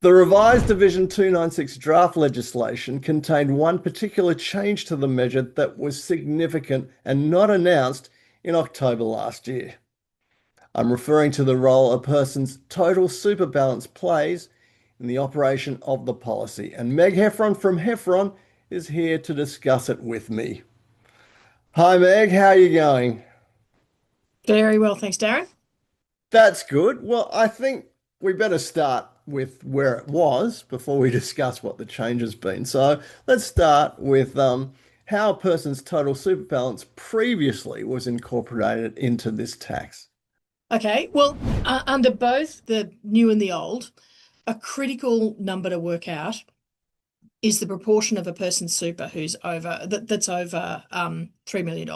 The revised Division 296 draft legislation contained one particular change to the measure that was significant and not announced in October last year. I'm referring to the role a person's total super balance plays in the operation of the policy, and Meg Heffron from Heffron is here to discuss it with me. Hi Meg, how are you going? Very well, thanks, Darren. That's good. Well, I think we better start with where it was before we discuss what the change has been. So let's start with how a person's total super balance previously was incorporated into this tax. Okay, well, under both the new and the old, a critical number to work out is the proportion of a person's super who's over that's over $3 million.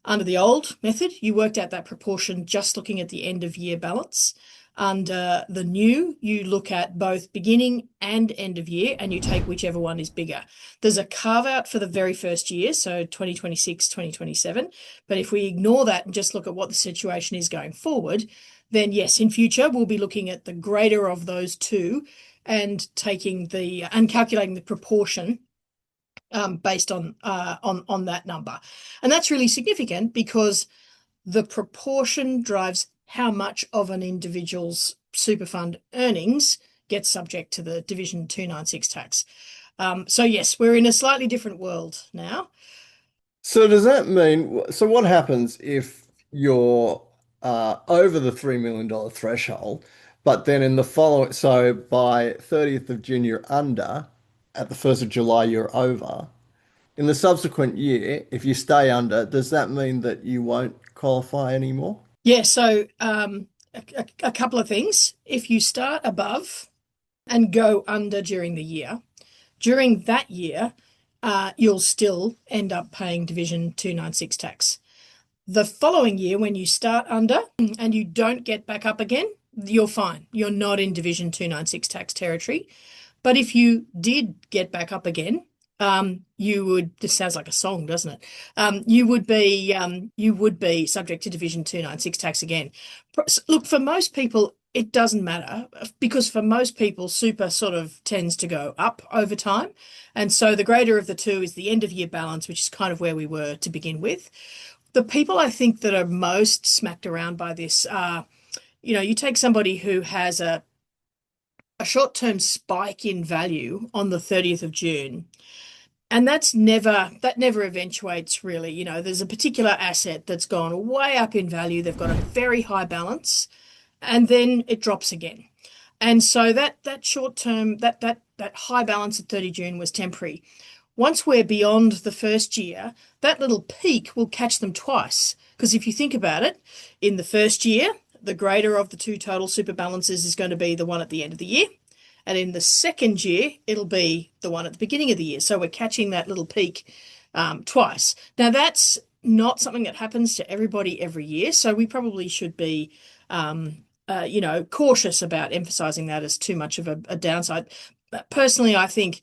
Under the old method, you worked out that proportion just looking at the end of year balance. Under the new, you look at both beginning and end of year, and you take whichever one is bigger. There's a carve out for the very first year, so 2026, 2027. But if we ignore that and just look at what the situation is going forward, then yes, in future, we'll be looking at the greater of those two and calculating the proportion based on that number. And that's really significant because the proportion drives how much of an individual's super fund earnings gets subject to the Division 296 tax. So yes, we're in a slightly different world now. So does that mean, so what happens if you're over the $3 million threshold, but then in the following, so by 30th of June you're under, at the 1st of July you're over. In the subsequent year, if you stay under, does that mean that you won't qualify anymore? Yeah, so a couple of things. If you start above and go under during that year, you'll still end up paying Division 296 tax. The following year, when you start under and you don't get back up again, you're fine. You're not in Division 296 tax territory. But if you did get back up again, this sounds like a song, doesn't it? You would be subject to Division 296 tax again. Look, for most people, it doesn't matter because for most people, super sort of tends to go up over time. And so the greater of the two is the end of year balance, which is kind of where we were to begin with. The people I think that are most smacked around by this are, you take somebody who has a short-term spike in value on the 30th of June. And that never eventuates really. There's a particular asset that's gone way up in value. They've got a very high balance, and then it drops again. And so that short term, that high balance at 30 June was temporary. Once we're beyond the first year, that little peak will catch them twice. Because if you think about it, in the first year, the greater of the two total super balances is going to be the one at the end of the year. And in the second year, it'll be the one at the beginning of the year. So we're catching that little peak twice. Now, that's not something that happens to everybody every year. So we probably should be, cautious about emphasizing that as too much of a downside. But personally, I think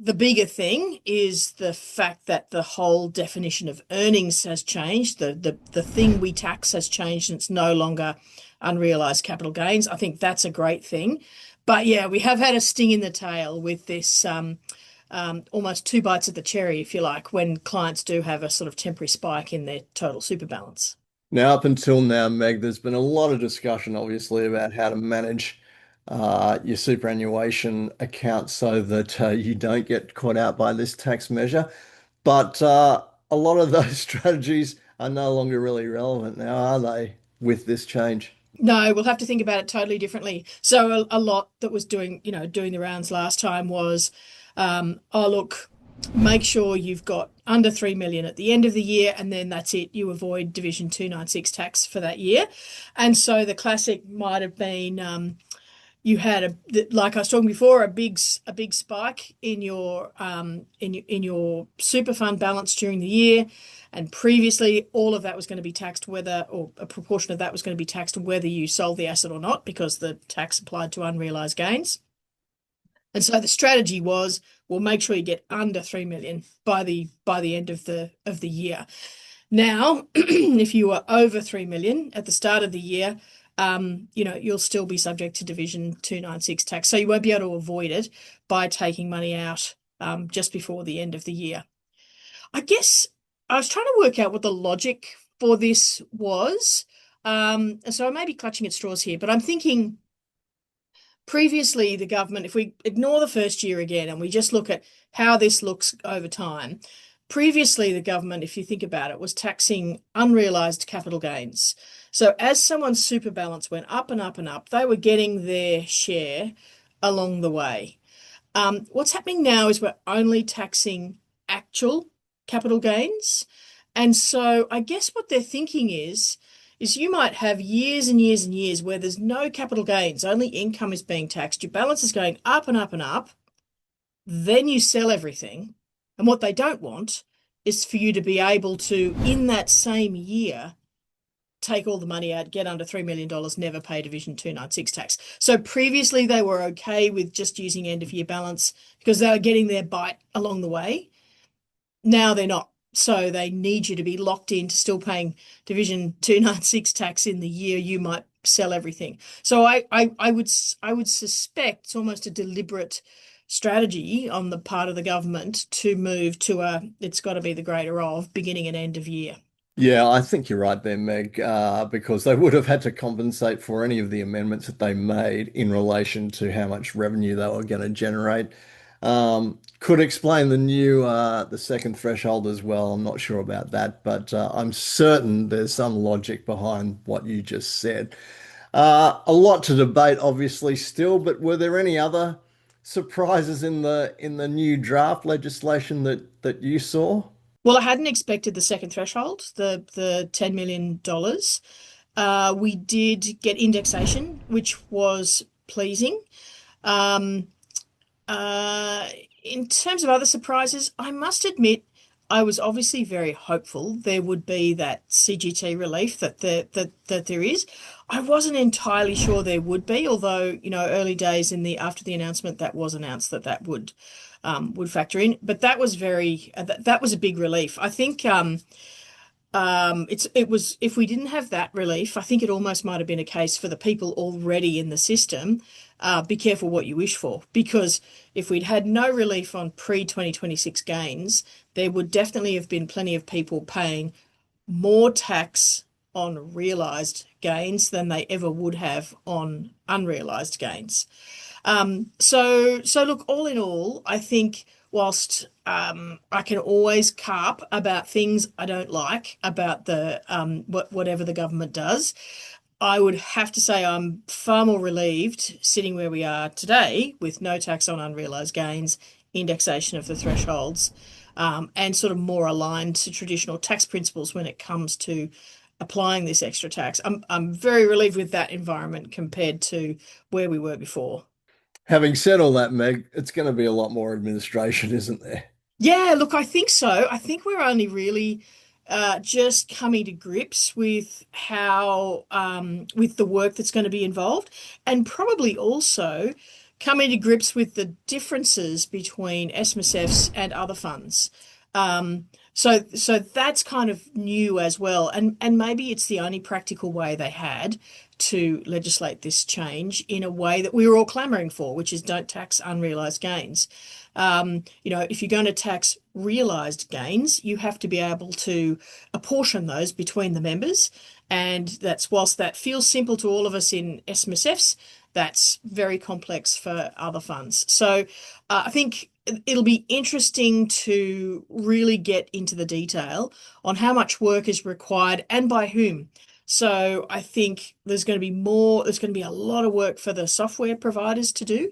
the bigger thing is the fact that the whole definition of earnings has changed. The thing we tax has changed, and it's no longer unrealized capital gains. I think that's a great thing. But yeah, we have had a sting in the tail with this almost two bites of the cherry, if you like, when clients do have a sort of temporary spike in their total super balance. Now, up until now, Meg, there's been a lot of discussion, obviously, about how to manage your superannuation account so that you don't get caught out by this tax measure. But a lot of those strategies are no longer really relevant now, are they, with this change? No, we'll have to think about it totally differently. So a lot that was doing the rounds last time was, oh look, make sure you've got under 3 million at the end of the year, and then that's it. You avoid Division 296 tax for that year. And so the classic might have been you had like I was talking before, a big spike in your in your super fund balance during the year, and previously all of that was going to be taxed whether, or a proportion of that was going to be taxed whether you sold the asset or not, because the tax applied to unrealized gains. And so the strategy was, we'll make sure you get under 3 million by the end of the year. Now, if you were over 3 million at the start of the year, you'll still be subject to Division 296 tax. So you won't be able to avoid it by taking money out just before the end of the year. I guess I was trying to work out what the logic for this was. So I may be clutching at straws here, but I'm thinking previously the government, if we ignore the first year again and we just look at how this looks over time, previously the government, if you think about it, was taxing unrealized capital gains. So as someone's super balance went up and up and up, they were getting their share along the way. What's happening now is we're only taxing actual capital gains. And so I guess what they're thinking is you might have years and years and years where there's no capital gains, only income is being taxed, your balance is going up and up and up, then you sell everything. And what they don't want is for you to be able to, in that same year, take all the money out, get under $3 million, never pay Division 296 tax. So previously they were okay with just using end of year balance because they were getting their bite along the way. Now they're not. So they need you to be locked into still paying Division 296 tax in the year you might sell everything. So I would suspect it's almost a deliberate strategy on the part of the government to move to it's got to be the greater of beginning and end of year. Yeah, I think you're right there, Meg, because they would have had to compensate for any of the amendments that they made in relation to how much revenue they were going to generate. Could explain the second threshold as well. I'm not sure about that, but I'm certain there's some logic behind what you just said. A lot to debate, obviously, still, but were there any other surprises in the new draft legislation that you saw? Well, I hadn't expected the second threshold, the $10 million. We did get indexation, which was pleasing. Um, in terms of other surprises, I must admit I was obviously very hopeful there would be that CGT relief that there is. I wasn't entirely sure there would be, although, early days after the announcement that was announced that would factor in. But that was that was a big relief. I think it was if we didn't have that relief, I think it almost might have been a case for the people already in the system. Be careful what you wish for, because if we'd had no relief on pre-2026 gains, there would definitely have been plenty of people paying more tax on realized gains than they ever would have on unrealized gains. So look, all in all, I think whilst I can always carp about things I don't like about the whatever the government does, I would have to say I'm far more relieved sitting where we are today with no tax on unrealized gains, indexation of the thresholds, and sort of more aligned to traditional tax principles when it comes to applying this extra tax. I'm very relieved with that environment compared to where we were before. Having said all that, Meg, it's going to be a lot more administration, isn't there? Yeah, look, I think so. I think we're only really just coming to grips with how with the work that's going to be involved, and probably also coming to grips with the differences between SMSFs and other funds. So that's kind of new as well, and maybe it's the only practical way they had to legislate this change in a way that we were all clamoring for, which is don't tax unrealized gains. If you're going to tax realized gains, you have to be able to apportion those between the members. And that's whilst that feels simple to all of us in SMSFs, that's very complex for other funds. So I think it'll be interesting to really get into the detail on how much work is required and by whom. So I think there's going to be a lot of work for the software providers to do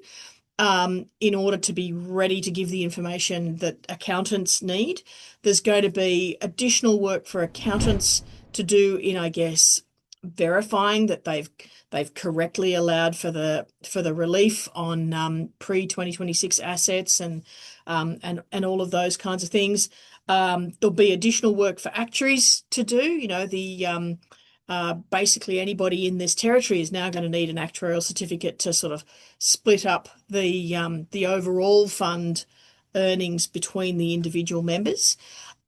in order to be ready to give the information that accountants need. There's going to be additional work for accountants to do in, I guess, verifying that they've correctly allowed for the relief on pre-2026 assets and all of those kinds of things. There'll be additional work for actuaries to do. Basically anybody in this territory is now going to need an actuarial certificate to sort of split up the overall fund earnings between the individual members.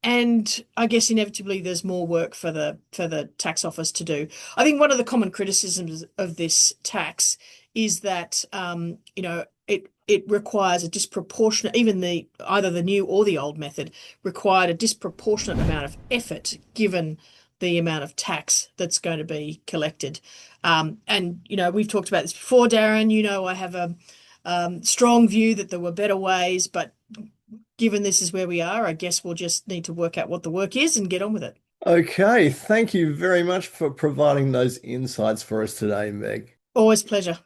And I guess inevitably there's more work for the tax office to do. I think one of the common criticisms of this tax is that it requires a disproportionate, even the either the new or the old method required a disproportionate amount of effort given the amount of tax that's going to be collected. And we've talked about this before, Darren. I have a strong view that there were better ways, but given this is where we are, I guess we'll just need to work out what the work is and get on with it. Okay, thank you very much for providing those insights for us today, Meg. Always a pleasure.